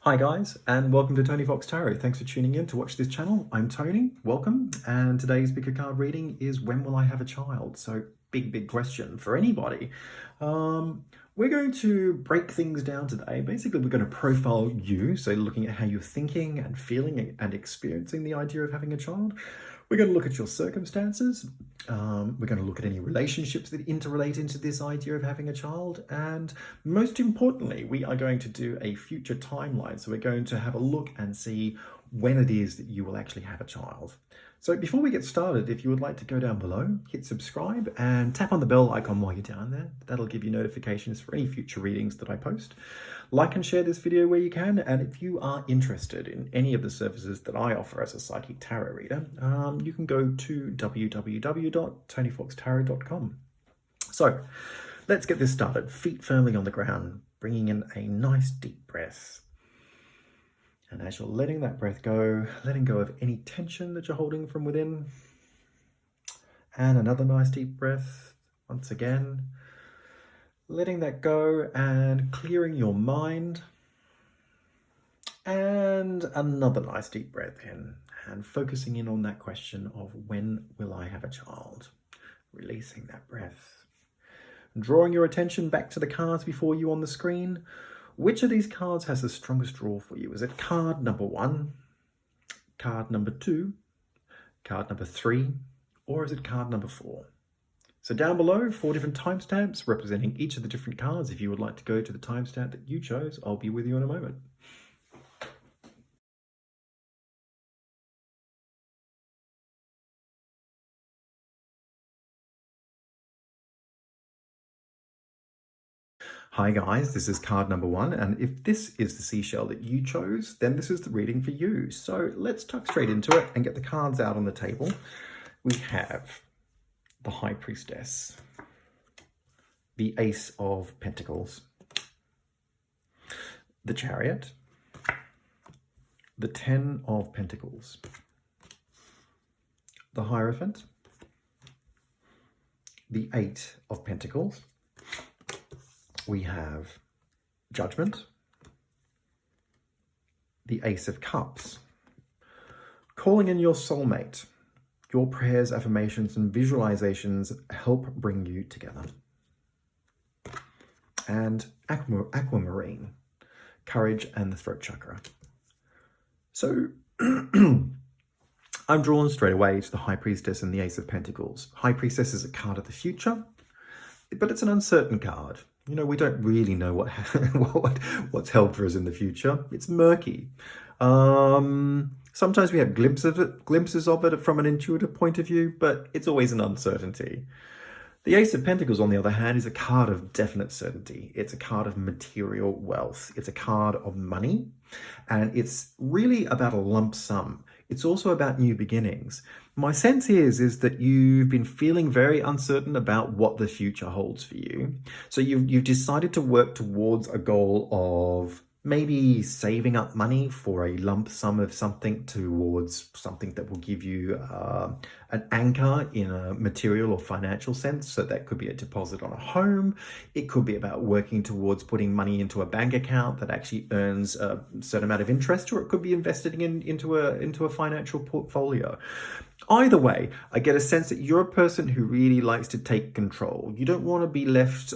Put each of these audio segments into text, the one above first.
Hi guys, and welcome to Tony Fox Tarot. Thanks for tuning in to watch this channel. I'm Tony, welcome. And today's pick a card reading is when will I have a child? So big question for anybody. We're going to break things down today. Basically, we're going to profile you. So looking at how you're thinking and feeling and experiencing the idea of having a child. We're going to look at your circumstances. We're going to look at any relationships that interrelate into this idea of having a child. And most importantly, we are going to do a future timeline. So we're going to have a look and see when it is that you will actually have a child. So before we get started, if you would like to go down below, hit subscribe and tap on the bell icon while you're down there. That'll give you notifications for any future readings that I post. Like and share this video where you can. And if you are interested in any of the services that I offer as a psychic tarot reader, you can go to www.tonyfoxtarot.com. So let's get this started. Feet firmly on the ground, bringing in a nice deep breath. And as you're letting that breath go, letting go of any tension that you're holding from within. And another nice deep breath. Once again, letting that go and clearing your mind. And another nice deep breath in and focusing in on that question of when will I have a child? Releasing that breath. Drawing your attention back to the cards before you on the screen. Which of these cards has the strongest draw for you? Is it card number 1, card number 2, card number 3, or is it card number 4? So down below, 4 different timestamps representing each of the different cards. If you would like to go to the timestamp that you chose, I'll be with you in a moment. Hi guys, this is card number 1, and if this is the seashell that you chose, then this is the reading for you. So let's tuck straight into it and get the cards out on the table. We have the High Priestess, the Ace of Pentacles, the Chariot, the 10 of Pentacles, the Hierophant, the 8 of Pentacles. We have Judgment, the Ace of Cups, calling in your soulmate. Your prayers, affirmations, and visualizations help bring you together. And Aquamarine, courage and the throat chakra. So I'm drawn straight away to the High Priestess and the Ace of Pentacles. High Priestess is a card of the future, but it's an uncertain card. You know, we don't really know what's held for us in the future. It's murky. Sometimes we have glimpses of it from an intuitive point of view, but it's always an uncertainty. The Ace of Pentacles, on the other hand, is a card of definite certainty. It's a card of material wealth. It's a card of money, and it's really about a lump sum. It's also about new beginnings. My sense is that you've been feeling very uncertain about what the future holds for you. So you've decided to work towards a goal of maybe saving up money for a lump sum of something towards something that will give you an anchor in a material or financial sense. So that could be a deposit on a home. It could be about working towards putting money into a bank account that actually earns a certain amount of interest, or it could be investing into a financial portfolio. Either way, I get a sense that you're a person who really likes to take control. You don't want to be left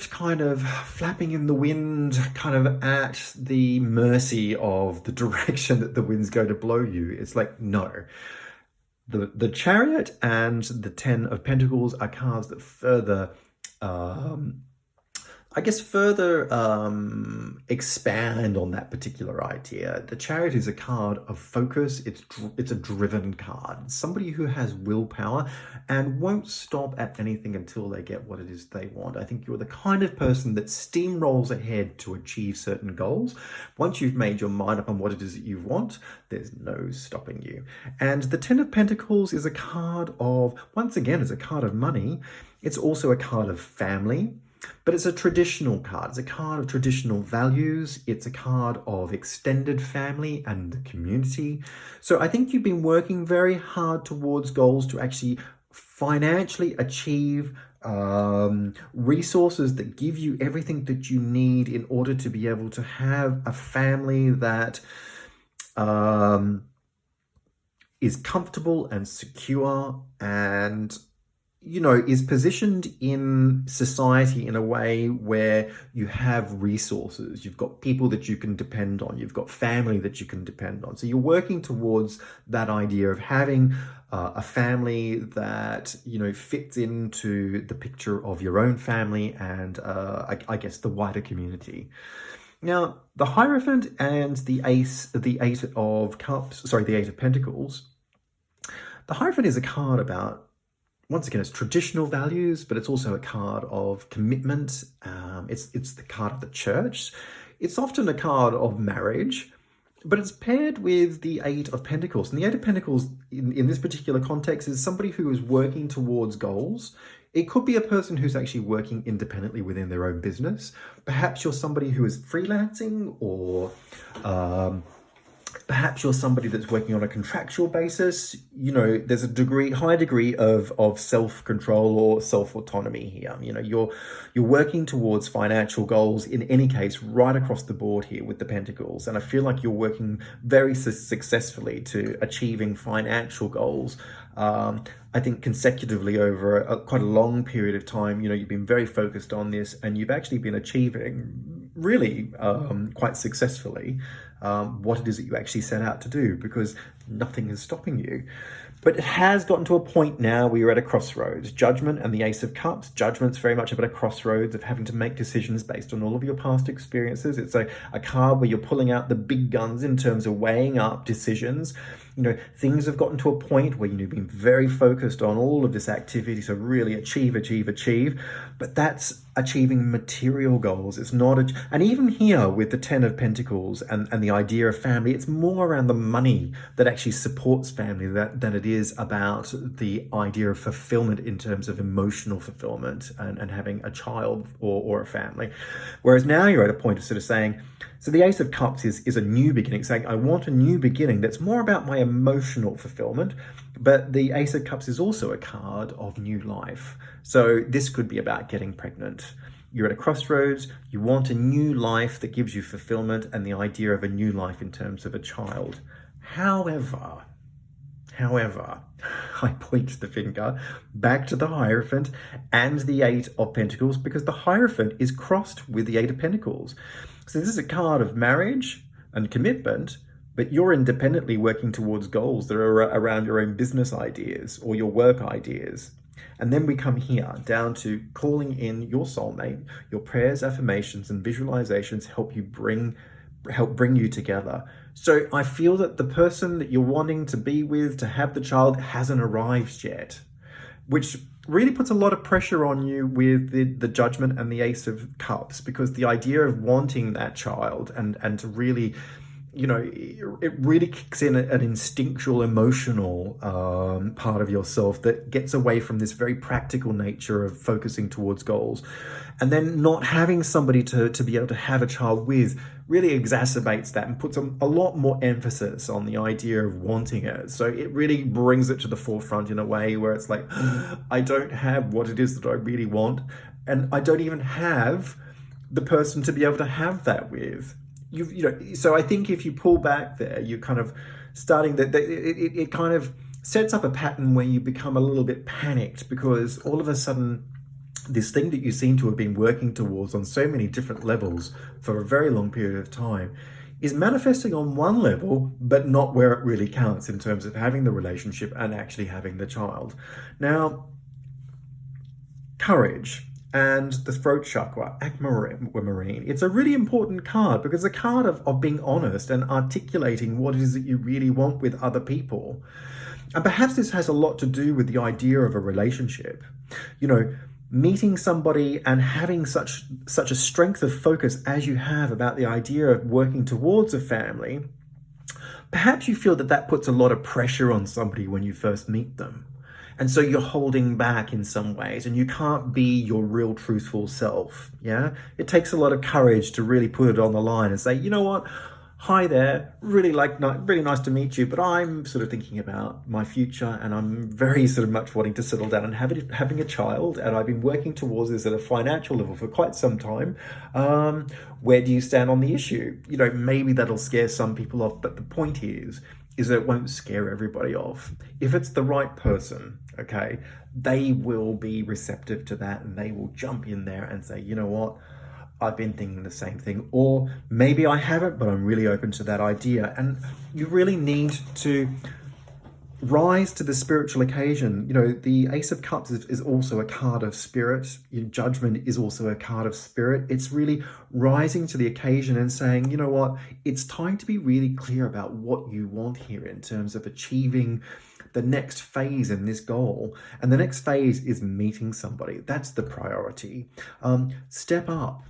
kind of flapping in the wind, kind of at the mercy of the direction that the wind's going to blow you. It's like, no. The Chariot and the 10 of Pentacles are cards that further expand on that particular idea. The Chariot is a card of focus. It's a driven card. Somebody who has willpower and won't stop at anything until they get what it is they want. I think you're the kind of person that steamrolls ahead to achieve certain goals. Once you've made your mind up on what it is that you want, there's no stopping you. And the 10 of Pentacles is a card of, once again, it's a card of money. It's also a card of family. But it's a traditional card. It's a card of traditional values. It's a card of extended family and the community. So I think you've been working very hard towards goals to actually financially achieve resources that give you everything that you need in order to be able to have a family that is comfortable and secure and, you know, is positioned in society in a way where you have resources. You've got people that you can depend on. You've got family that you can depend on. So you're working towards that idea of having a family that, you know, fits into the picture of your own family and I guess the wider community. Now, the Hierophant and the Eight of Cups, sorry, the Eight of Pentacles. The Hierophant is a card about, once again, it's traditional values, but it's also a card of commitment. It's the card of the church. It's often a card of marriage, but it's paired with the Eight of Pentacles. And the Eight of Pentacles, in this particular context, is somebody who is working towards goals. It could be a person who's actually working independently within their own business. Perhaps you're somebody who is freelancing, or perhaps you're somebody that's working on a contractual basis. You know, there's a high degree of self-control or self-autonomy here. You know, you're working towards financial goals in any case, right across the board here with the Pentacles. And I feel like you're working very successfully to achieving financial goals. I think consecutively over quite a long period of time. You know, you've been very focused on this and you've actually been achieving really quite successfully what it is that you actually set out to do, because nothing is stopping you. But it has gotten to a point now where you're at a crossroads. Judgment and the Ace of Cups. Judgment's very much about a crossroads of having to make decisions based on all of your past experiences. It's a card where you're pulling out the big guns in terms of weighing up decisions. You know, things have gotten to a point where you've been very focused on all of this activity to really achieve. But that's achieving material goals. It's not, and even here with the Ten of Pentacles and the idea of family, it's more around the money that actually supports family than it is about the idea of fulfillment in terms of emotional fulfillment and having a child or a family. Whereas now you're at a point of sort of saying, so the Ace of Cups is a new beginning, saying, I want a new beginning that's more about my emotional fulfillment. But the Ace of Cups is also a card of new life. So this could be about getting pregnant. You're at a crossroads, you want a new life that gives you fulfillment and the idea of a new life in terms of a child. However, I point the finger back to the Hierophant and the Eight of Pentacles, because the Hierophant is crossed with the Eight of Pentacles. So this is a card of marriage and commitment, but you're independently working towards goals that are around your own business ideas or your work ideas. And then we come here down to calling in your soulmate. Your prayers, affirmations, and visualizations help bring you together. So I feel that the person that you're wanting to be with, to have the child, hasn't arrived yet, which really puts a lot of pressure on you with the Judgment and the Ace of Cups, because the idea of wanting that child and to really, you know, it really kicks in an instinctual, emotional part of yourself that gets away from this very practical nature of focusing towards goals. And then not having somebody to be able to have a child with really exacerbates that and puts a lot more emphasis on the idea of wanting it. So it really brings it to the forefront in a way where it's like, I don't have what it is that I really want, and I don't even have the person to be able to have that with. You know, so I think if you pull back there, you're kind of starting that it kind of sets up a pattern where you become a little bit panicked, because all of a sudden this thing that you seem to have been working towards on so many different levels for a very long period of time is manifesting on one level, but not where it really counts in terms of having the relationship and actually having the child. Now, courage and the throat chakra, aquamarine. It's a really important card because it's a card of being honest and articulating what it is that you really want with other people. And perhaps this has a lot to do with the idea of a relationship. You know, meeting somebody and having such a strength of focus as you have about the idea of working towards a family, perhaps you feel that puts a lot of pressure on somebody when you first meet them. And so you're holding back in some ways and you can't be your real truthful self, yeah? It takes a lot of courage to really put it on the line and say, you know what? hi there, really nice to meet you, but I'm sort of thinking about my future and I'm very sort of much wanting to settle down and having a child, and I've been working towards this at a financial level for quite some time. Where do you stand on the issue? You know, maybe that'll scare some people off, but the point is that it won't scare everybody off. If it's the right person, okay, they will be receptive to that and they will jump in there and say, you know what, I've been thinking the same thing, or maybe I haven't, but I'm really open to that idea. And you really need to rise to the spiritual occasion. You know, the Ace of Cups is also a card of spirit. Your Judgment is also a card of spirit. It's really rising to the occasion and saying, you know what, it's time to be really clear about what you want here in terms of achieving the next phase in this goal. And the next phase is meeting somebody. That's the priority. Step up.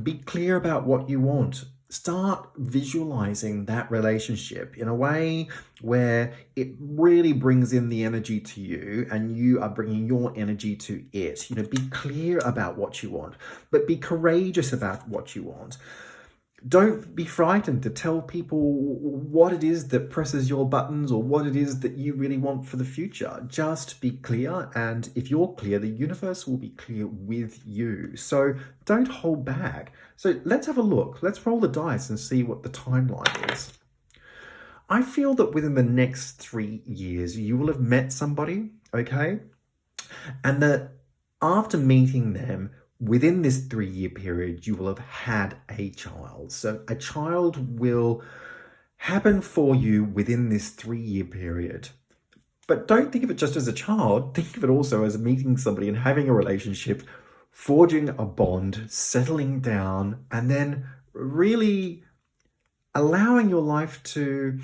Be clear about what you want. Start visualizing that relationship in a way where it really brings in the energy to you and you are bringing your energy to it. You know, be clear about what you want, but be courageous about what you want. Don't be frightened to tell people what it is that presses your buttons or what it is that you really want for the future. Just be clear, and if you're clear, the universe will be clear with you. So don't hold back. So let's have a look. Let's roll the dice and see what the timeline is. I feel that within the next 3 years, you will have met somebody, okay? And that after meeting them, within this 3-year period, you will have had a child. So a child will happen for you within this 3-year period. But don't think of it just as a child. Think of it also as meeting somebody and having a relationship, forging a bond, settling down, and then really allowing your life to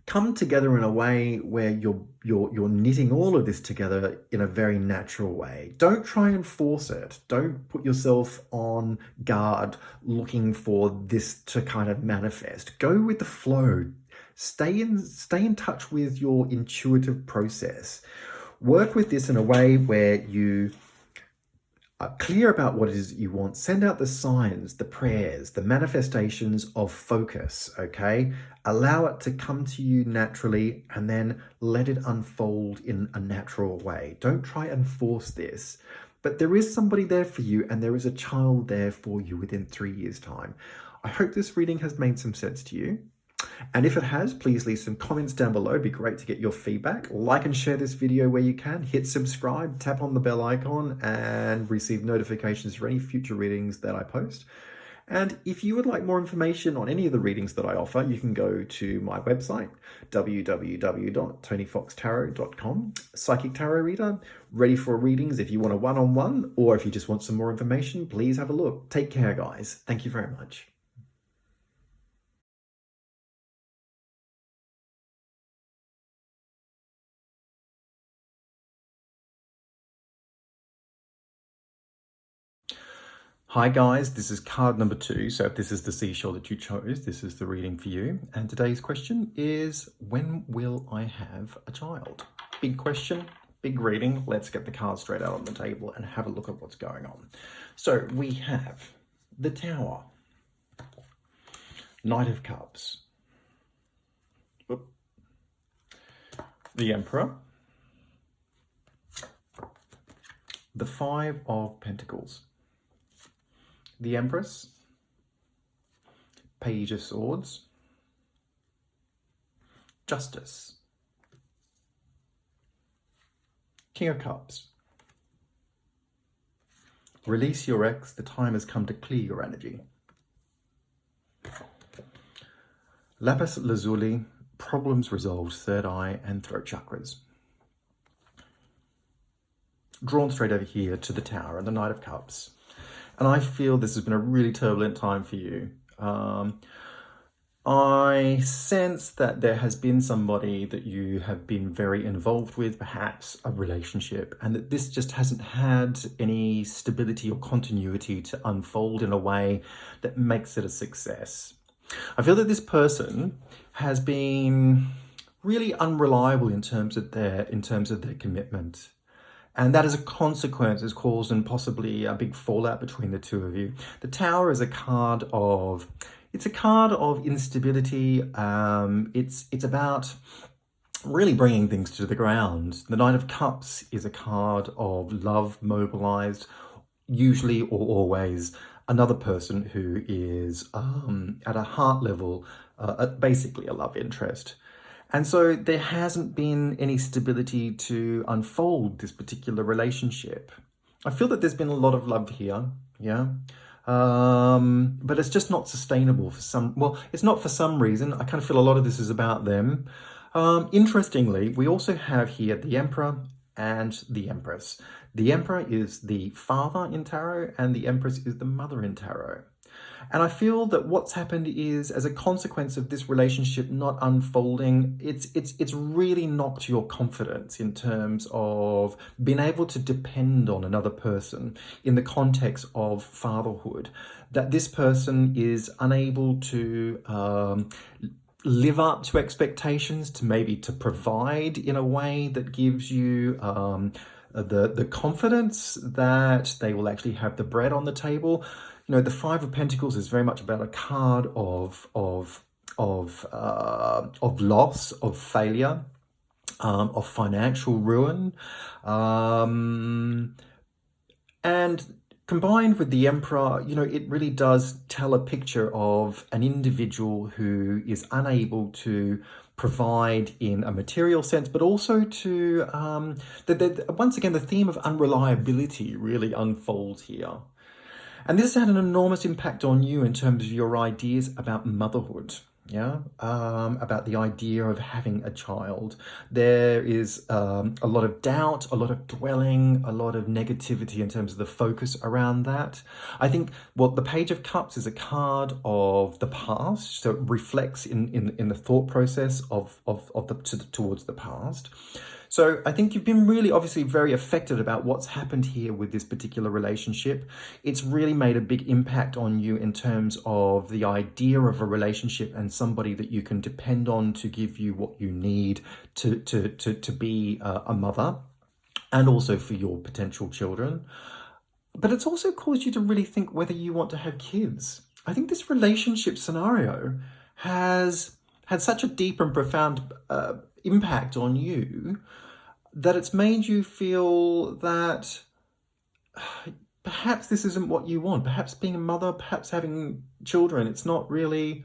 come together in a way where you're knitting all of this together in a very natural way. Don't try and force it. Don't put yourself on guard looking for this to kind of manifest. Go with the flow. Stay in touch with your intuitive process. Work with this in a way where you are clear about what it is you want. Send out the signs, the prayers, the manifestations of focus, okay? Allow it to come to you naturally and then let it unfold in a natural way. Don't try and force this. But there is somebody there for you and there is a child there for you within 3 years' time. I hope this reading has made some sense to you. And if it has, please leave some comments down below. It'd be great to get your feedback. Like and share this video where you can. Hit subscribe, tap on the bell icon, and receive notifications for any future readings that I post. And if you would like more information on any of the readings that I offer, you can go to my website, www.tonyfoxtarot.com. Psychic Tarot Reader, ready for readings if you want a one-on-one, or if you just want some more information, please have a look. Take care, guys. Thank you very much. Hi guys, this is card number 2. So if this is the seashore that you chose, this is the reading for you. And today's question is, when will I have a child? Big question, big reading. Let's get the cards straight out on the table and have a look at what's going on. So we have the Tower, Knight of Cups, the Emperor, the Five of Pentacles, the Empress, Page of Swords, Justice, King of Cups. Release your ex, the time has come to clear your energy. Lapis Lazuli, problems resolved, third eye and throat chakras. Drawn straight over here to the Tower and the Knight of Cups. And I feel this has been a really turbulent time for you. I sense that there has been somebody that you have been very involved with, perhaps a relationship, and that this just hasn't had any stability or continuity to unfold in a way that makes it a success. I feel that this person has been really unreliable in terms of their commitment. And that as a consequence has caused and possibly a big fallout between the two of you. The Tower is a card of It's a card of instability. It's about really bringing things to the ground. The Knight of Cups is a card of love mobilized, usually or always another person who is at a heart level, basically a love interest. And so there hasn't been any stability to unfold this particular relationship. I feel that there's been a lot of love here, yeah. But it's just not sustainable for some, well, it's not for some reason. I kind of feel a lot of this is about them. Interestingly, we also have here the Emperor and the Empress. The Emperor is the father in tarot and the Empress is the mother in tarot. And I feel that what's happened is, as a consequence of this relationship not unfolding, it's really knocked your confidence in terms of being able to depend on another person in the context of fatherhood. That this person is unable to live up to expectations, to maybe to provide in a way that gives you the confidence that they will actually have the bread on the table. You know, the Five of Pentacles is very much about a card of loss, of failure, of financial ruin, and combined with the Emperor, you know, it really does tell a picture of an individual who is unable to provide in a material sense, but also to, once again, the theme of unreliability really unfolds here. And this has had an enormous impact on you in terms of your ideas about motherhood. Yeah, about the idea of having a child. There is a lot of doubt, a lot of dwelling, a lot of negativity in terms of the focus around that. I think, well, the Page of Cups is a card of the past, so it reflects in the thought process towards the past. So I think you've been really obviously very affected about what's happened here with this particular relationship. It's really made a big impact on you in terms of the idea of a relationship and somebody that you can depend on to give you what you need to be a mother, and also for your potential children. But it's also caused you to really think whether you want to have kids. I think this relationship scenario has had such a deep and profound impact on you that it's made you feel that perhaps this isn't what you want. Perhaps being a mother, perhaps having children, it's not really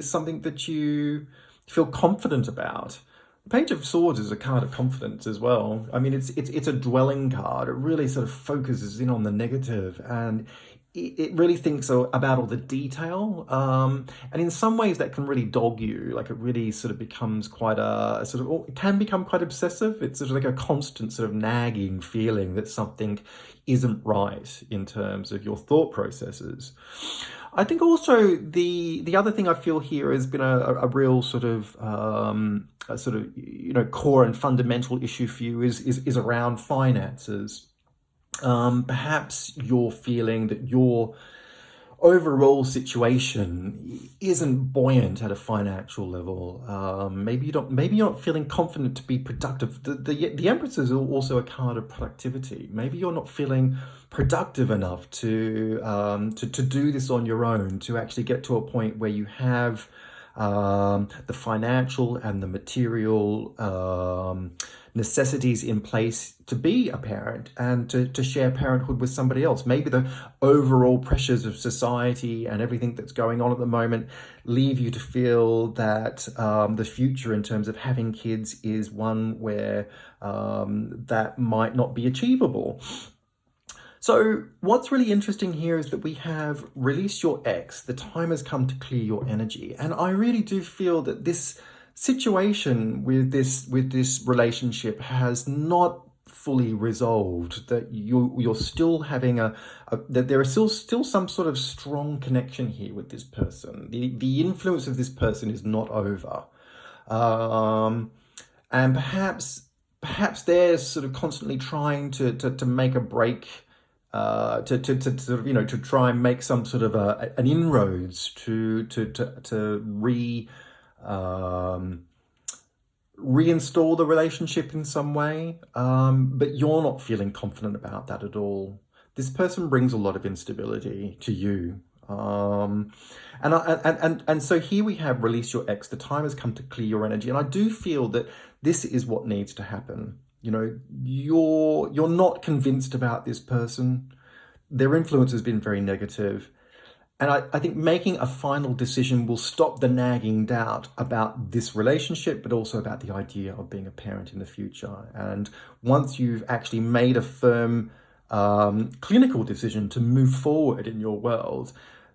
something that you feel confident about. The Page of Swords is a card of confidence as well. I mean, it's a dwelling card. It really sort of focuses in on the negative, and it really thinks about all the detail, and in some ways that can really dog you. Like, it really sort of becomes quite a sort of, it can become quite obsessive. It's sort of like a constant sort of nagging feeling that something isn't right in terms of your thought processes. I think also the other thing I feel here has been a real sort of you know, core and fundamental issue for you is around finances. Perhaps you're feeling that your overall situation isn't buoyant at a financial level. Maybe you're not feeling confident to be productive. The Empress is also a card of productivity. Maybe you're not feeling productive enough to do this on your own, to actually get to a point where you have the financial and the material necessities in place to be a parent and to share parenthood with somebody else. Maybe the overall pressures of society and everything that's going on at the moment leave you to feel that the future in terms of having kids is one where that might not be achievable. So what's really interesting here is that we have released your ex. The time has come to clear your energy. And I really do feel that this situation with this relationship has not fully resolved, that you're still having that there is still some sort of strong connection here with this person. The influence of this person is not over. And perhaps they're sort of constantly trying to make a break, to sort of, you know, to try and make some sort of an inroads to reinstall the relationship in some way, but you're not feeling confident about that at all. This person brings a lot of instability to you. And so here we have release your ex. The time has come to clear your energy. And I do feel that this is what needs to happen. You know, you're not convinced about this person. Their influence has been very negative. And I think making a final decision will stop the nagging doubt about this relationship, but also about the idea of being a parent in the future. And once you've actually made a firm clinical decision to move forward in your world,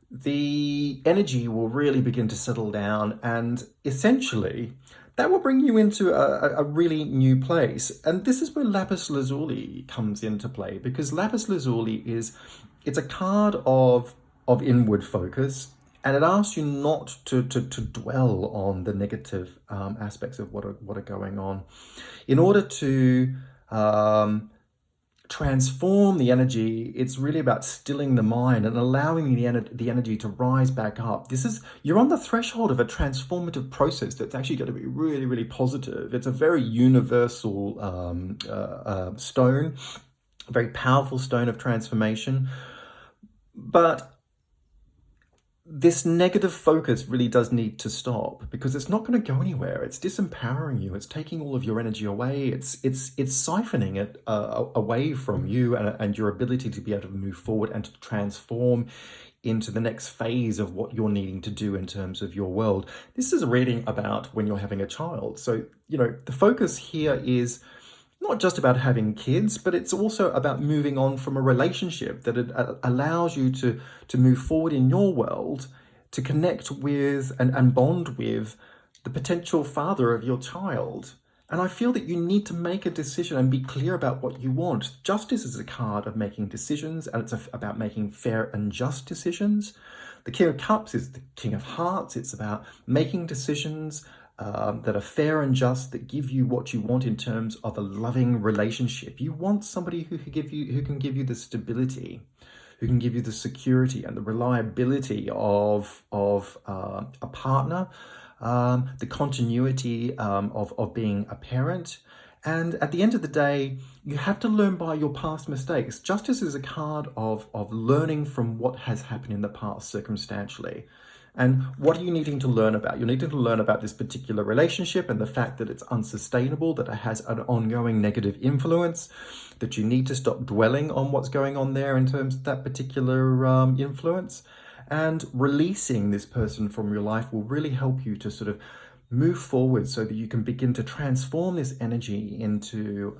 the energy will really begin to settle down, and essentially that will bring you into a really new place. And this is where lapis lazuli comes into play, because lapis lazuli it's a card of inward focus, and it asks you not to dwell on the negative aspects of what are going on. In order to transform the energy, it's really about stilling the mind and allowing the energy to rise back up. You're on the threshold of a transformative process that's actually going to be really, really positive. It's a very universal stone, a very powerful stone of transformation. But this negative focus really does need to stop, because it's not going to go anywhere. It's disempowering you. It's taking all of your energy away. It's siphoning it away from you and your ability to be able to move forward and to transform into the next phase of what you're needing to do in terms of your world. This is a reading about when you're having a child. So, you know, the focus here is not just about having kids, but it's also about moving on from a relationship that allows you to move forward in your world, to connect with and bond with the potential father of your child. And I feel that you need to make a decision and be clear about what you want. Justice is a card of making decisions, and it's about making fair and just decisions. The King of Cups is the King of Hearts. It's about making decisions that are fair and just, that give you what you want in terms of a loving relationship. You want somebody who can give you the stability, who can give you the security and the reliability of a partner, the continuity of being a parent. And at the end of the day, you have to learn by your past mistakes. Justice is a card of learning from what has happened in the past circumstantially. And what are you needing to learn about? You're needing to learn about this particular relationship and the fact that it's unsustainable, that it has an ongoing negative influence, that you need to stop dwelling on what's going on there in terms of that particular influence. And releasing this person from your life will really help you to sort of move forward so that you can begin to transform this energy into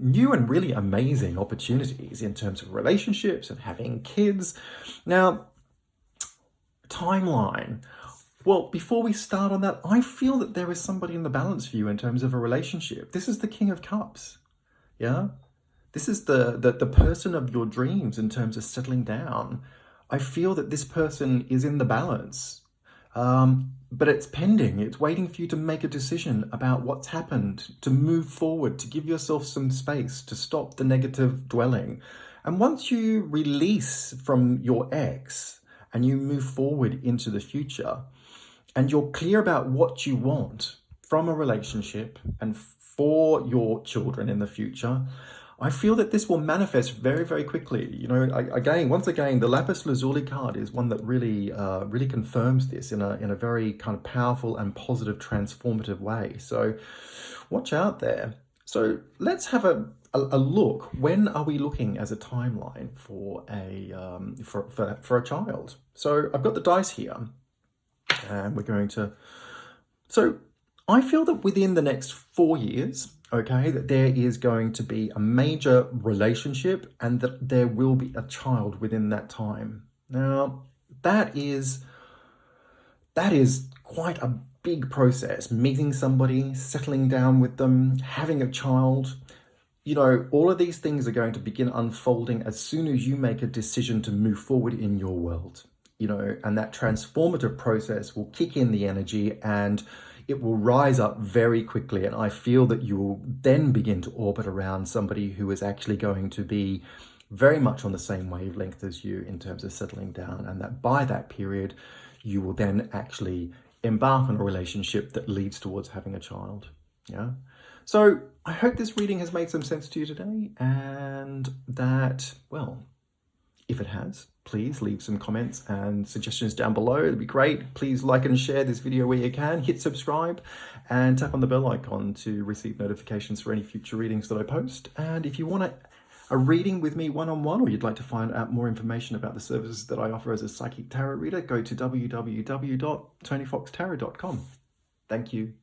new and really amazing opportunities in terms of relationships and having kids. Now, timeline. Well, before we start on that, I feel that there is somebody in the balance for you in terms of a relationship. This is the King of Cups. Yeah? This is the person of your dreams in terms of settling down. I feel that this person is in the balance. But it's pending. It's waiting for you to make a decision about what's happened, to move forward, to give yourself some space, to stop the negative dwelling. And once you release from your ex and you move forward into the future, and you're clear about what you want from a relationship and for your children in the future, I feel that this will manifest very, very quickly. You know, once again, the lapis lazuli card is one that really confirms this in a very kind of powerful and positive, transformative way. So watch out there. So let's have a look. When are we looking as a timeline for a child? So I've got the dice here, and we're going to. So I feel that within the next 4 years, okay, that there is going to be a major relationship and that there will be a child within that time. Now, that is quite a big process. Meeting somebody, settling down with them, having a child. You know, all of these things are going to begin unfolding as soon as you make a decision to move forward in your world. You know, and that transformative process will kick in the energy and it will rise up very quickly. And I feel that you will then begin to orbit around somebody who is actually going to be very much on the same wavelength as you in terms of settling down. And that by that period, you will then actually embark on a relationship that leads towards having a child. Yeah. So I hope this reading has made some sense to you today, and that, well, if it has, please leave some comments and suggestions down below. It'd be great. Please like and share this video where you can. Hit subscribe and tap on the bell icon to receive notifications for any future readings that I post. And if you want a reading with me one-on-one, or you'd like to find out more information about the services that I offer as a psychic tarot reader, go to www.tonyfoxtarot.com. Thank you.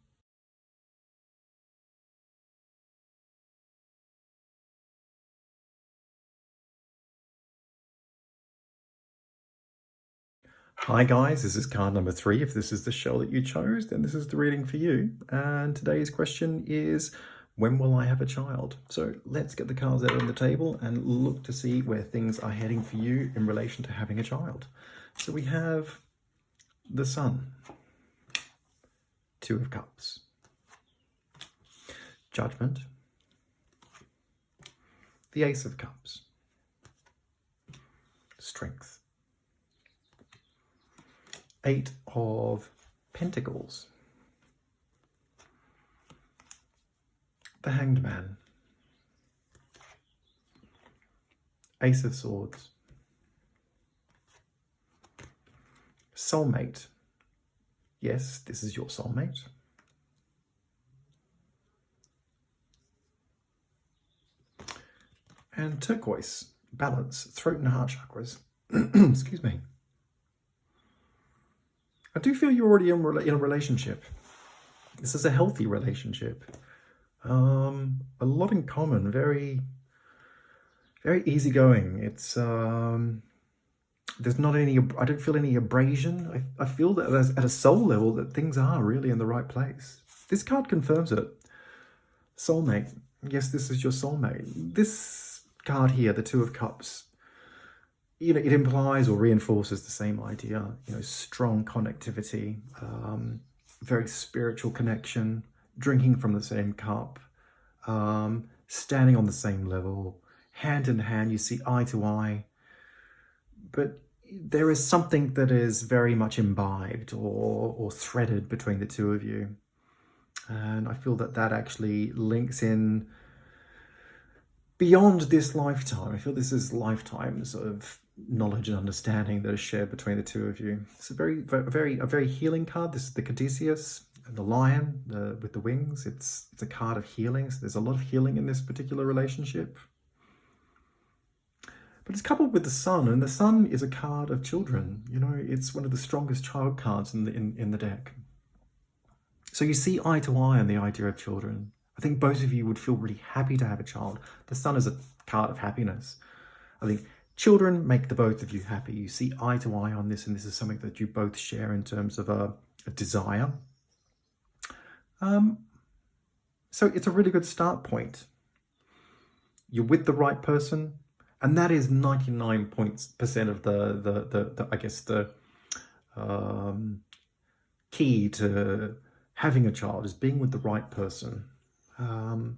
Hi guys, this is card number 3. If this is the shell that you chose, then this is the reading for you. And today's question is, when will I have a child? So let's get the cards out on the table and look to see where things are heading for you in relation to having a child. So we have the Sun, 2 of Cups, Judgment, the Ace of Cups, Strength, 8 of Pentacles, the Hanged Man, Ace of Swords, Soulmate. Yes, this is your soulmate. And Turquoise, Balance, Throat and Heart chakras. Excuse me. I do feel you're already in a relationship. This is a healthy relationship. A lot in common, very, very easygoing. It's there's not any, I don't feel any abrasion. I feel that at a soul level that things are really in the right place. This card confirms it. Soulmate. Yes, this is your soulmate. This card here, the 2 of Cups, you know, it implies or reinforces the same idea, you know, strong connectivity, very spiritual connection, drinking from the same cup, standing on the same level, hand in hand, you see eye to eye. But there is something that is very much imbibed or threaded between the 2 of you. And I feel that that actually links in beyond this lifetime. I feel this is lifetimes of knowledge and understanding that is shared between the 2 of you. It's a very healing card. This is the Caduceus, the lion with the wings. It's a card of healing. So there's a lot of healing in this particular relationship. But it's coupled with the Sun, and the Sun is a card of children. You know, it's one of the strongest child cards in the deck. So you see eye to eye on the idea of children. I think both of you would feel really happy to have a child. The Sun is a card of happiness. I think children make the both of you happy. You see eye to eye on this, and this is something that you both share in terms of a desire. So it's a really good start point. You're with the right person, and that is 99% of the I guess the key to having a child is being with the right person. It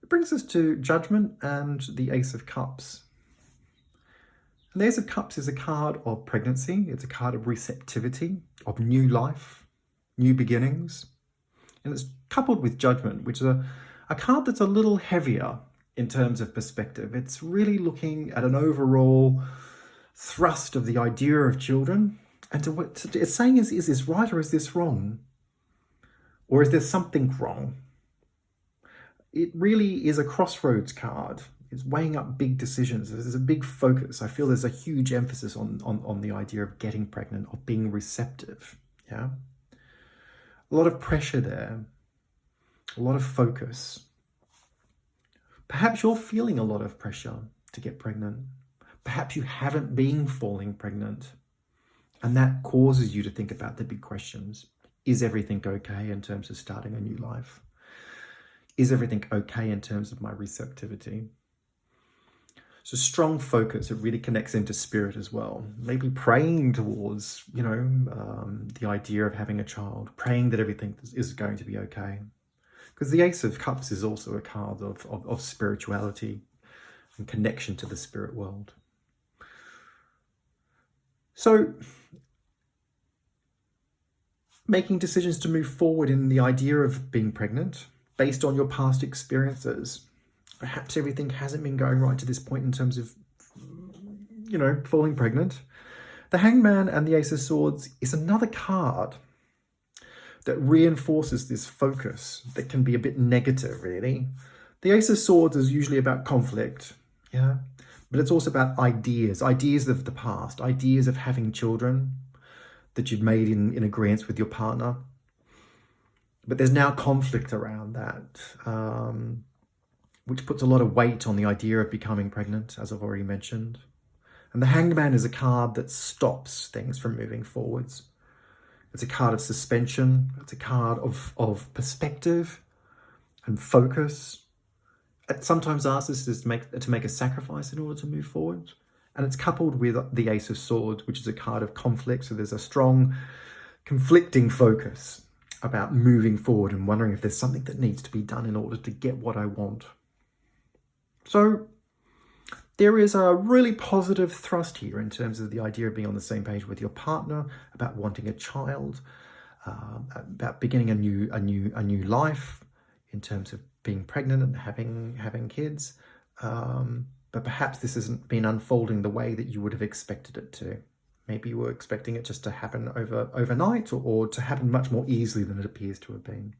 brings us to Judgment and the Ace of Cups. And the Ace of Cups is a card of pregnancy. It's a card of receptivity, of new life, new beginnings. And it's coupled with Judgment, which is a card that's a little heavier in terms of perspective. It's really looking at an overall thrust of the idea of children. And it's saying, is this right or is this wrong? Or is there something wrong? It really is a crossroads card. It's weighing up big decisions. There's a big focus. I feel there's a huge emphasis on the idea of getting pregnant, of being receptive. Yeah. A lot of pressure there. A lot of focus. Perhaps you're feeling a lot of pressure to get pregnant. Perhaps you haven't been falling pregnant. And that causes you to think about the big questions. Is everything okay in terms of starting a new life? Is everything okay in terms of my receptivity? So strong focus, it really connects into spirit as well. Maybe praying towards, you know, the idea of having a child, praying that everything is going to be okay. Because the Ace of Cups is also a card of spirituality and connection to the spirit world. So making decisions to move forward in the idea of being pregnant based on your past experiences. Perhaps everything hasn't been going right to this point in terms of, falling pregnant. The Hangman and the Ace of Swords is another card that reinforces this focus that can be a bit negative, really. The Ace of Swords is usually about conflict, yeah? But it's also about ideas of the past, ideas of having children that you've made in agreement with your partner. But there's now conflict around that, which puts a lot of weight on the idea of becoming pregnant, as I've already mentioned. And the Hangman is a card that stops things from moving forwards. It's a card of suspension. It's a card of perspective and focus. It sometimes asks us to make a sacrifice in order to move forward. And it's coupled with the Ace of Swords, which is a card of conflict. So there's a strong conflicting focus about moving forward and wondering if there's something that needs to be done in order to get what I want. So there is a really positive thrust here in terms of the idea of being on the same page with your partner, about wanting a child, about beginning a new life in terms of being pregnant and having kids. But perhaps this hasn't been unfolding the way that you would have expected it to. Maybe you were expecting it just to happen overnight or to happen much more easily than it appears to have been.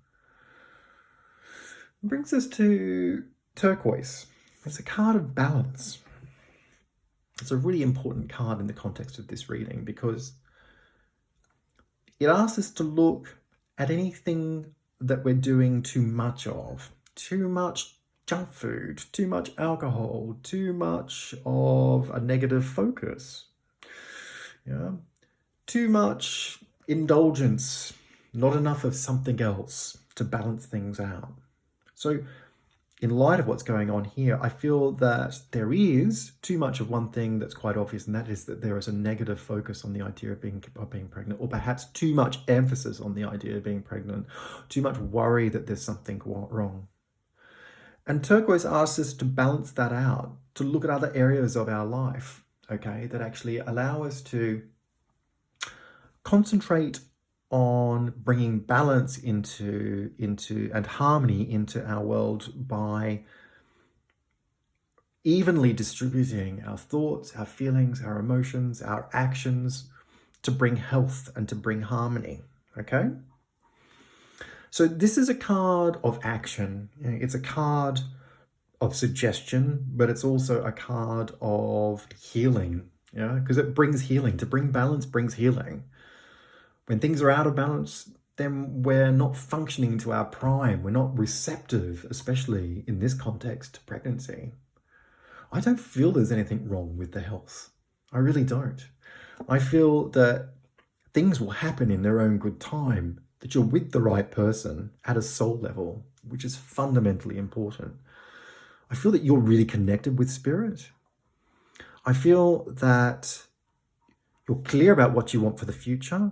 It brings us to turquoise. It's a card of balance. It's a really important card in the context of this reading because it asks us to look at anything that we're doing too much of. Too much junk food, too much alcohol, too much of a negative focus. Yeah, too much indulgence, not enough of something else to balance things out. So in light of what's going on here, I feel that there is too much of one thing that's quite obvious, and that is that there is a negative focus on the idea of being pregnant, or perhaps too much emphasis on the idea of being pregnant, too much worry that there's something wrong. And turquoise asks us to balance that out, to look at other areas of our life, okay, that actually allow us to concentrate on bringing balance into and harmony into our world by evenly distributing our thoughts, our feelings, our emotions, our actions to bring health and to bring harmony, okay? So this is a card of action. It's a card of suggestion, but it's also a card of healing, yeah, because it brings healing. To bring balance brings healing. When things are out of balance, then we're not functioning to our prime. We're not receptive, especially in this context, to pregnancy. I don't feel there's anything wrong with the health. I really don't. I feel that things will happen in their own good time, that you're with the right person at a soul level, which is fundamentally important. I feel that you're really connected with spirit. I feel that you're clear about what you want for the future,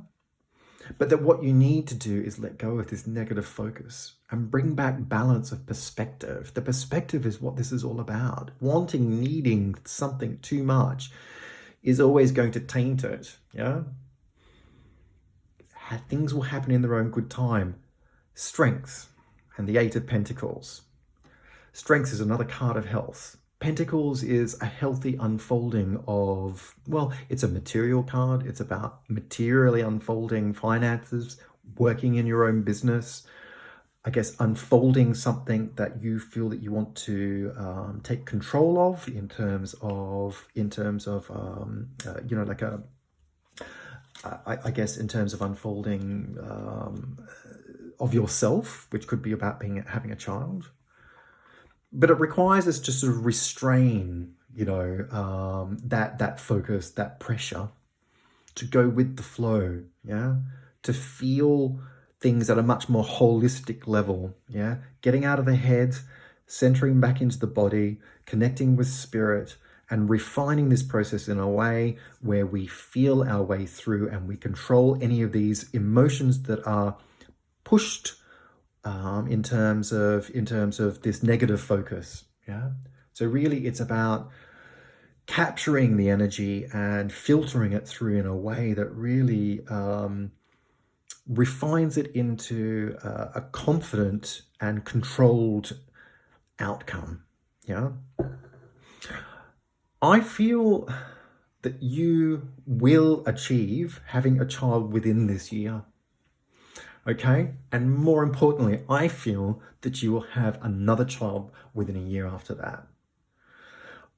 but that what you need to do is let go of this negative focus and bring back balance of perspective. The perspective is what this is all about. Wanting, needing something too much is always going to taint it, yeah? Things will happen in their own good time. Strength and the Eight of Pentacles. Strength is another card of health. Pentacles is a healthy unfolding of, well, it's a material card. It's about materially unfolding finances, working in your own business, I guess unfolding something that you feel that you want to take control of in terms of like a, I guess in terms of unfolding of yourself, which could be about having a child. But it requires us to sort of restrain, that focus, that pressure, to go with the flow, yeah? To feel things at a much more holistic level, yeah? Getting out of the head, centering back into the body, connecting with spirit, and refining this process in a way where we feel our way through and we control any of these emotions that are pushed in terms of this negative focus, yeah? So really it's about capturing the energy and filtering it through in a way that really refines it into a confident and controlled outcome, yeah? I feel that you will achieve having a child within this year. Okay? And more importantly, I feel that you will have another child within a year after that.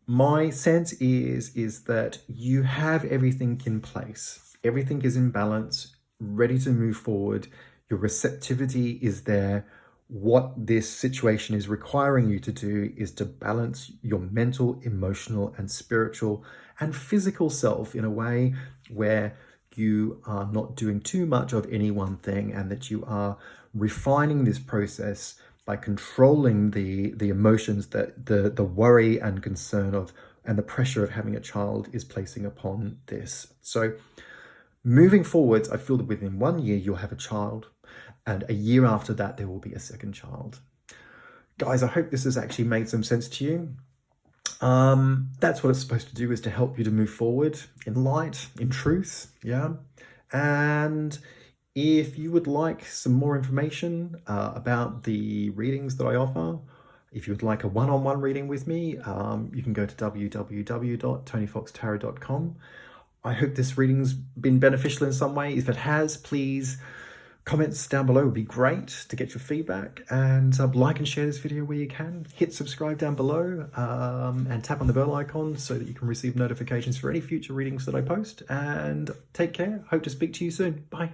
My sense is that you have everything in place. Everything is in balance, ready to move forward. Your receptivity is there. What this situation is requiring you to do is to balance your mental, emotional, and spiritual and physical self in a way where you are not doing too much of any one thing, and that you are refining this process by controlling the emotions that the worry and concern of and the pressure of having a child is placing upon this. So moving forwards, I feel that within 1 year you'll have a child, and a year after that there will be a second child. Guys, I hope this has actually made some sense to you. That's what it's supposed to do, is to help you to move forward in light, in truth, yeah? And if you would like some more information about the readings that I offer, if you would like a one-on-one reading with me, you can go to www.tonyfoxtarot.com. I hope this reading's been beneficial in some way. If it has, please comments down below would be great to get your feedback, and like and share this video where you can. Hit subscribe down below and tap on the bell icon so that you can receive notifications for any future readings that I post. And take care. Hope to speak to you soon. Bye.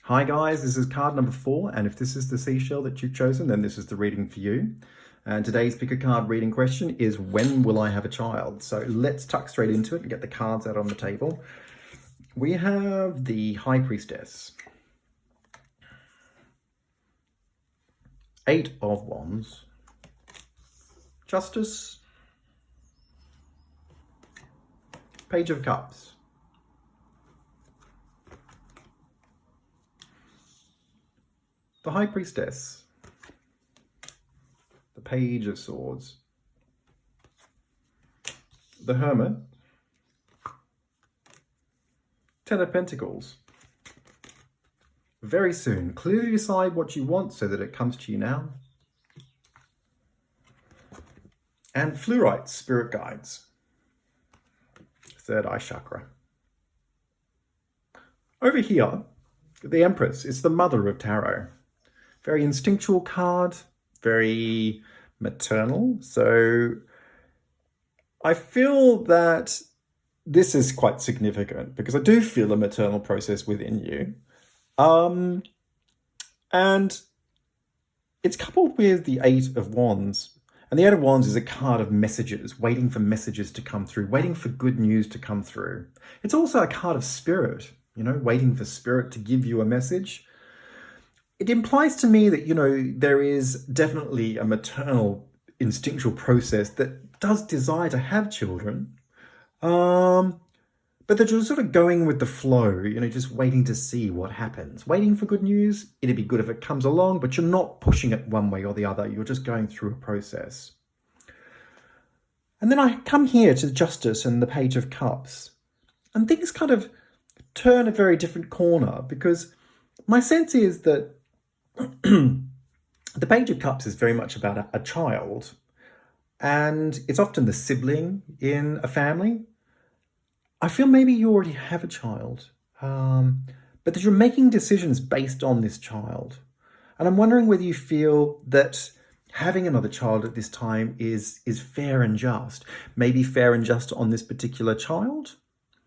Hi guys, this is card number 4, and if this is the seashell that you've chosen, then this is the reading for you. And today's pick a card reading question is, when will I have a child? So let's tuck straight into it and get the cards out on the table. We have the High Priestess, 8 of Wands, Justice, Page of Cups, the High Priestess, the Page of Swords, the Hermit, 10 of Pentacles. Very soon, clearly decide what you want so that it comes to you now. And Fluorite, Spirit Guides, third eye chakra. Over here, the Empress is the mother of tarot. Very instinctual card, very maternal. So I feel that this is quite significant because I do feel a maternal process within you. And it's coupled with the 8 of Wands. And the 8 of Wands is a card of messages, waiting for messages to come through, waiting for good news to come through. It's also a card of spirit, you know, waiting for spirit to give you a message. It implies to me that, you know, there is definitely a maternal instinctual process that does desire to have children, but that you're sort of going with the flow, you know, just waiting to see what happens, waiting for good news. It'd be good if it comes along, but you're not pushing it one way or the other. You're just going through a process. And then I come here to Justice and the Page of Cups, and things kind of turn a very different corner, because my sense is that the Page of Cups is very much about a child, and it's often the sibling in a family. I feel maybe you already have a child, but that you're making decisions based on this child. And I'm wondering whether you feel that having another child at this time is fair and just. Maybe fair and just on this particular child,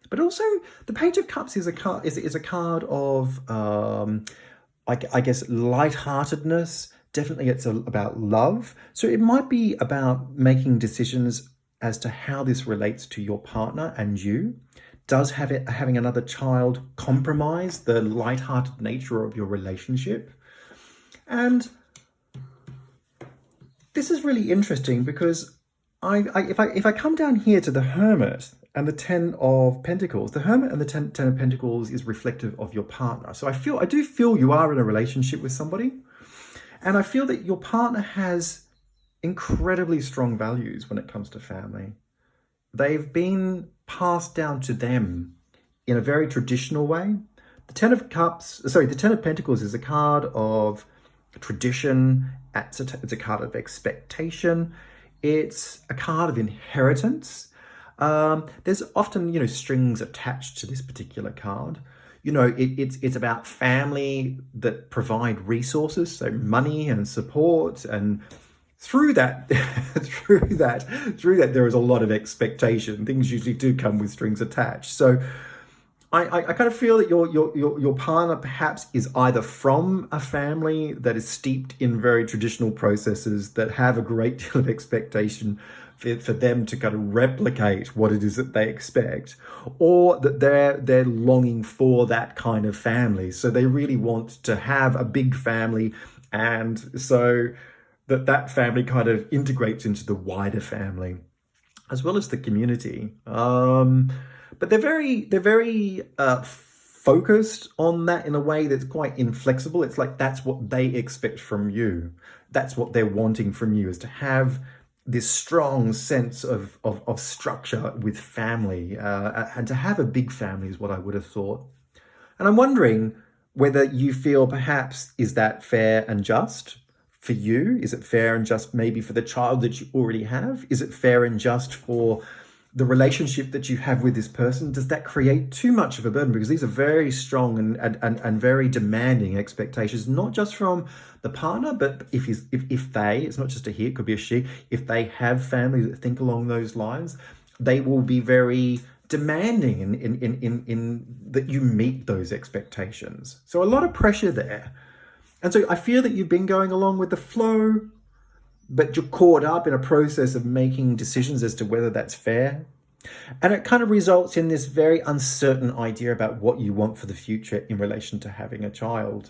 but also the Page of Cups is a card of I guess lightheartedness. Definitely it's about love. So it might be about making decisions as to how this relates to your partner and you. Does having another child compromise the lighthearted nature of your relationship? And this is really interesting because if I come down here to the Hermit and the 10 of Pentacles, the Hermit and the 10 of Pentacles is reflective of your partner. So I do feel you are in a relationship with somebody, and I feel that your partner has incredibly strong values when it comes to family. They've been passed down to them in a very traditional way, The Ten of Pentacles is a card of tradition. It's a card of expectation. It's a card of inheritance. There's often, strings attached to this particular card. It's about family that provide resources, so money and support, and through that, there is a lot of expectation. Things usually do come with strings attached. So I kind of feel that your partner perhaps is either from a family that is steeped in very traditional processes that have a great deal of expectation for them to kind of replicate what it is that they expect, or that they're longing for that kind of family. So they really want to have a big family, and so that family kind of integrates into the wider family as well as the community. But they're very focused on that in a way that's quite inflexible. It's like that's what they expect from you. That's what they're wanting from you, is to have this strong sense of structure with family, and to have a big family is what I would have thought. And I'm wondering whether you feel perhaps, is that fair and just for you? Is it fair and just maybe for the child that you already have? Is it fair and just for the relationship that you have with this person? Does that create too much of a burden? Because these are very strong and very demanding expectations, not just from the partner, but if they, it's not just a he, it could be a she, if they have family that think along those lines, they will be very demanding in that you meet those expectations. So a lot of pressure there. And so I feel that you've been going along with the flow, but you're caught up in a process of making decisions as to whether that's fair. And it kind of results in this very uncertain idea about what you want for the future in relation to having a child.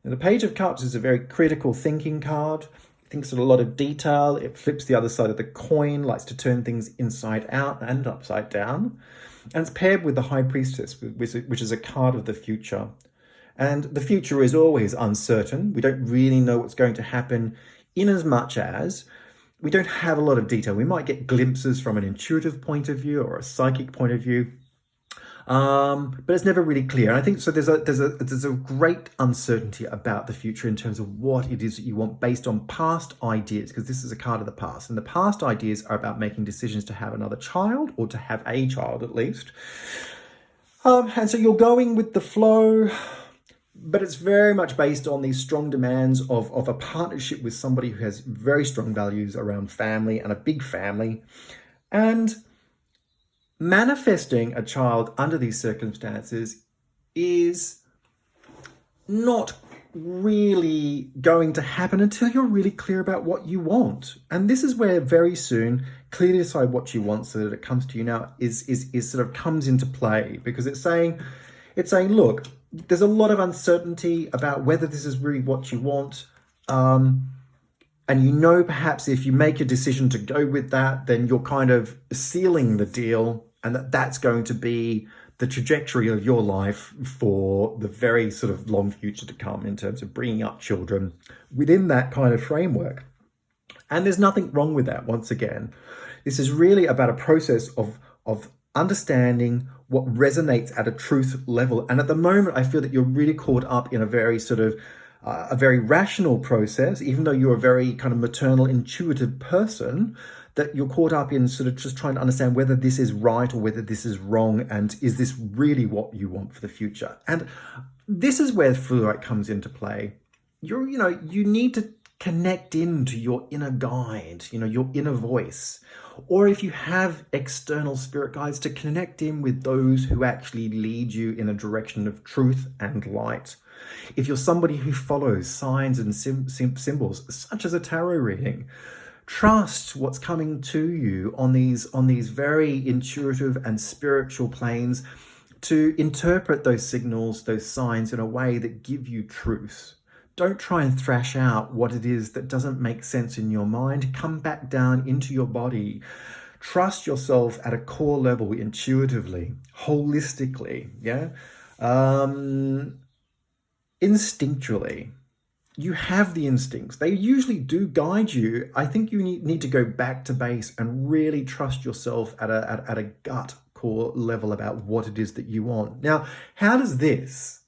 Now, the Page of Cups is a very critical thinking card. It thinks in a lot of detail. It flips the other side of the coin, likes to turn things inside out and upside down. And it's paired with the High Priestess, which is a card of the future. And the future is always uncertain. We don't really know what's going to happen, in as much as we don't have a lot of detail. We might get glimpses from an intuitive point of view or a psychic point of view, but it's never really clear. And I think so. There's a great uncertainty about the future in terms of what it is that you want based on past ideas, because this is a card of the past, and the past ideas are about making decisions to have another child, or to have a child at least. And so you're going with the flow. But it's very much based on these strong demands of a partnership with somebody who has very strong values around family and a big family. And manifesting a child under these circumstances is not really going to happen until you're really clear about what you want. And this is where very soon clearly decide what you want so that it comes to you now is sort of comes into play, because it's saying, look, there's a lot of uncertainty about whether this is really what you want. And perhaps if you make a decision to go with that, then you're kind of sealing the deal, and that's going to be the trajectory of your life for the very sort of long future to come in terms of bringing up children within that kind of framework. And there's nothing wrong with that. Once again, this is really about a process of understanding what resonates at a truth level. And at the moment, I feel that you're really caught up in a very sort of a very rational process, even though you're a very kind of maternal, intuitive person, that you're caught up in sort of just trying to understand whether this is right or whether this is wrong, and is this really what you want for the future? And this is where fluorite comes into play. You need to connect into your inner guide, your inner voice. Or if you have external spirit guides, to connect in with those who actually lead you in a direction of truth and light. If you're somebody who follows signs and symbols, such as a tarot reading, trust what's coming to you on these very intuitive and spiritual planes to interpret those signals, those signs in a way that give you truth. Don't try and thrash out what it is that doesn't make sense in your mind. Come back down into your body. Trust yourself at a core level, intuitively, holistically, instinctually. You have the instincts. They usually do guide you. I think you need to go back to base and really trust yourself at a gut core level about what it is that you want. Now, how does this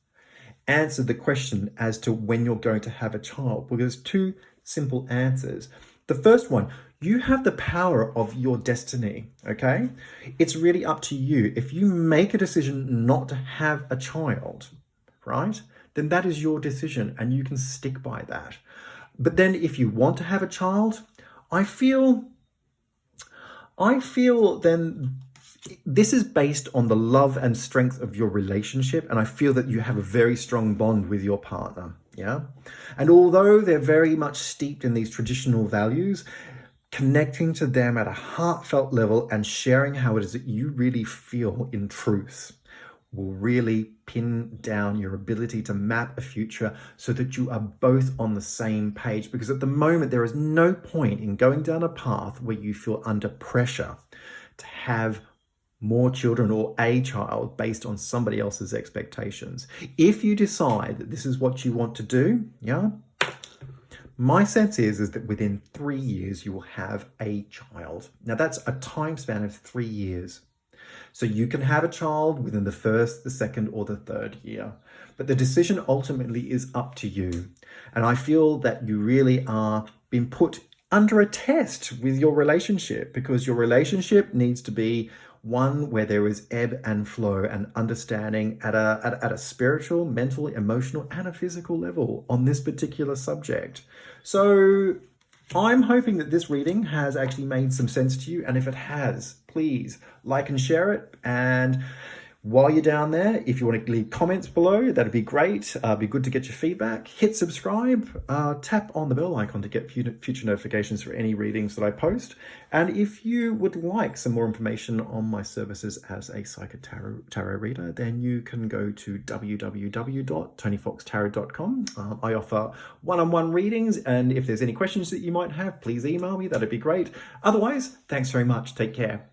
answered the question as to when you're going to have a child. Well, there's two simple answers. The first one, you have the power of your destiny, okay? It's really up to you. If you make a decision not to have a child, right, then that is your decision and you can stick by that. But then if you want to have a child, I feel then this is based on the love and strength of your relationship, and I feel that you have a very strong bond with your partner, yeah? And although they're very much steeped in these traditional values, connecting to them at a heartfelt level and sharing how it is that you really feel in truth will really pin down your ability to map a future so that you are both on the same page. Because at the moment, there is no point in going down a path where you feel under pressure to have more children or a child based on somebody else's expectations. If you decide that this is what you want to do, yeah, my sense is that within 3 years, you will have a child. Now, that's a time span of 3 years. So you can have a child within the first, the second, or the third year. But the decision ultimately is up to you. And I feel that you really are being put under a test with your relationship, because your relationship needs to be one where there is ebb and flow and understanding at a spiritual, mental, emotional, and a physical level on this particular subject. So I'm hoping that this reading has actually made some sense to you. And if it has, please like and share it. And while you're down there, if you want to leave comments below, that'd be great. Be good to get your feedback. Hit subscribe, tap on the bell icon to get future notifications for any readings that I post. And if you would like some more information on my services as a psychic tarot reader, then you can go to www.tonyfoxtarot.com. I offer one-on-one readings, and if there's any questions that you might have, please email me. That'd be great. Otherwise, thanks very much. Take care.